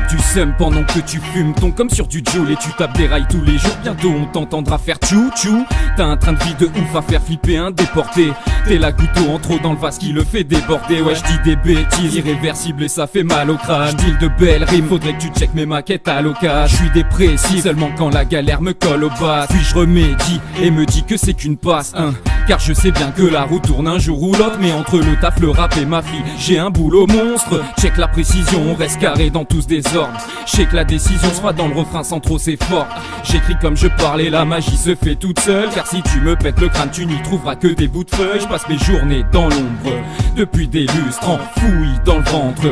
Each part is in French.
du seum pendant que tu fumes ton comme sur du Joule et tu tapes des rails tous les jours. Bientôt on t'entendra faire tchou tchou. T'as un train de vie de ouf à faire flipper un déporté. T'es la goutte d'eau en trop dans le vase qui le fait déborder. Ouais, j'dis des bêtises irréversibles et ça fait mal au crâne. J'dis de belles rimes, faudrait que tu checkes mes maquettes à l'occasion. J'suis dépressif seulement quand la galère me colle au bas. Puis je remédie et me dis que c'est qu'une passe, hein. Car je sais bien que la roue tourne un jour ou l'autre. Mais entre le taf, le rap et ma fille, j'ai un boulot monstre. Check la précision, on reste carré dans tous des ordres. Check que la décision se fera dans le refrain sans trop s'effort. J'écris comme je parle et la magie se fait toute seule. Car si tu me pètes le crâne, tu n'y trouveras que des bouts de feuilles. Je passe mes journées dans l'ombre depuis des lustres, enfouis dans le ventre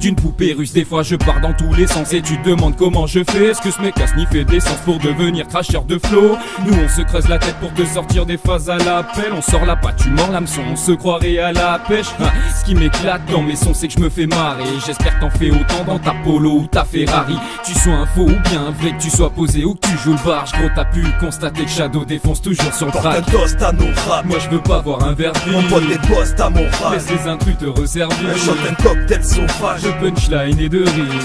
d'une poupée russe. Des fois je pars dans tous les sens et tu te demandes comment je fais. Est-ce que ce mec a sniffé d'essence pour devenir cracheur de flow? Nous on se creuse la tête pour te sortir des phases à l'appel. On sort la patte, tu mords l'hameçon, on se croirait à la pêche. Ce qui m'éclate dans mes sons c'est que je me fais marrer. J'espère que t'en fais autant dans ta Polo ou ta Ferrari. Tu sois un faux ou bien un vrai, que tu sois posé ou que tu joues le barge. Gros t'as pu constater que Shadow défonce toujours sur le track. Porte un toast à nos rap. Moi je veux pas voir un verre vide. On pote des postes à mon rap. Laisse les intrus te resservir. Un shot, un cocktail sauvage. De punchline et de rire,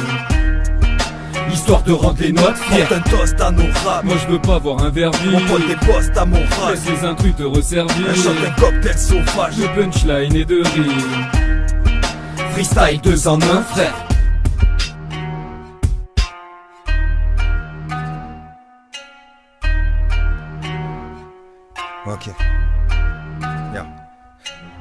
histoire de rendre les notes fières. Porte un toast à nos rap. Moi je veux pas voir un verre vide. On pote des postes à mon rap. Laisse les intrus te resservir. Un shot, un cocktail sauvage. De punchline et de rire, Freestyle 2 en 1 frère. Ok. Bien.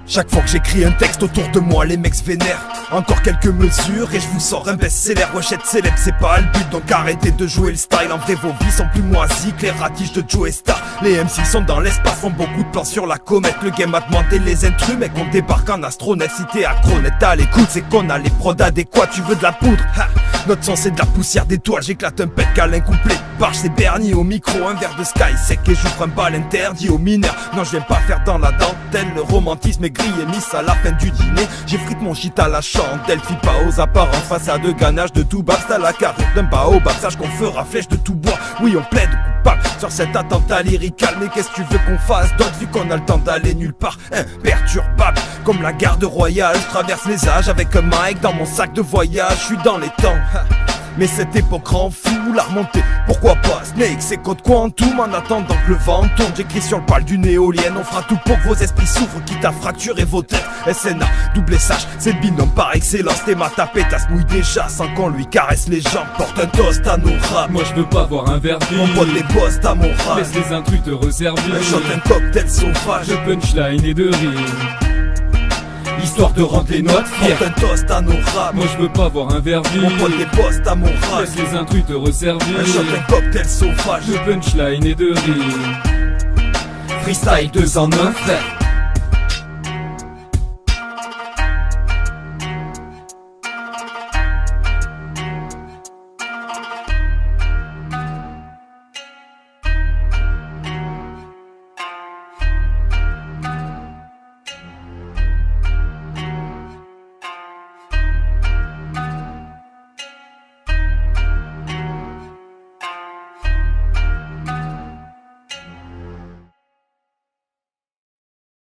Chaque fois que j'écris un texte autour de moi, les mecs se vénèrent. Encore quelques mesures et je vous sors un best-seller. Rochette célèbre, c'est pas le but, donc arrêtez de jouer le style. En vrai, vos vies sont plus moisies que les ratiches de Joe Star. Les MC sont dans l'espace, font beaucoup de plans sur la comète. Le game a demandé les intrus, mais qu'on débarque en astronaute. Si t'es accronette à l'écoute, c'est qu'on a les prods adéquats. Tu veux de la poudre? Ha. Notre son c'est de la poussière d'étoiles. J'éclate un pet câlin couplet de barge, c'est Bernie au micro. Un verre de sky sec et j'ouvre un bal interdit aux mineurs. Non, je viens pas faire dans la dentelle. Le romantisme est grillé, mis à la fin du dîner. J'ai frite mon shit à la chandelle. Fie pas aux apparences face à de ganaches de tout bas. C'est à la carrure d'un baobab. Sache qu'on fera flèche de tout bois. Oui, on plaide coupable sur cet attentat lyrical. Mais qu'est-ce que tu veux qu'on fasse d'autre vu qu'on a le temps d'aller nulle part? Imperturbable comme la garde royale. Je traverse les âges avec un mic dans mon sac de voyage. Je suis dans les temps. Mais cette époque rend fou la remontée. Pourquoi pas Snake, c'est code quantum. En attendant que le vent tourne, j'écris sur le pal d'une éolienne. On fera tout pour que vos esprits souffrent, quitte à fracturer vos têtes. SNA, double SH, c'est le binôme par excellence. T'es ma tapette, mouille déjà sans qu'on lui caresse les jambes. Porte un toast à nos rap. moi je veux pas voir un verre vide. On pote des postes à mon rap. Laisse les intrus te resservir. Un shot, un cocktail sauvage. De punchline et de rire, histoire de rendre les notes fières. Porte un toast à nos rap. Moi je veux pas voir un verre vide. On pote des postes à mon rap. Laisse les intrus te resservir. Un shot, un cocktail sauvage. De punchline et de rire, Freestyle 2 en 1 frère.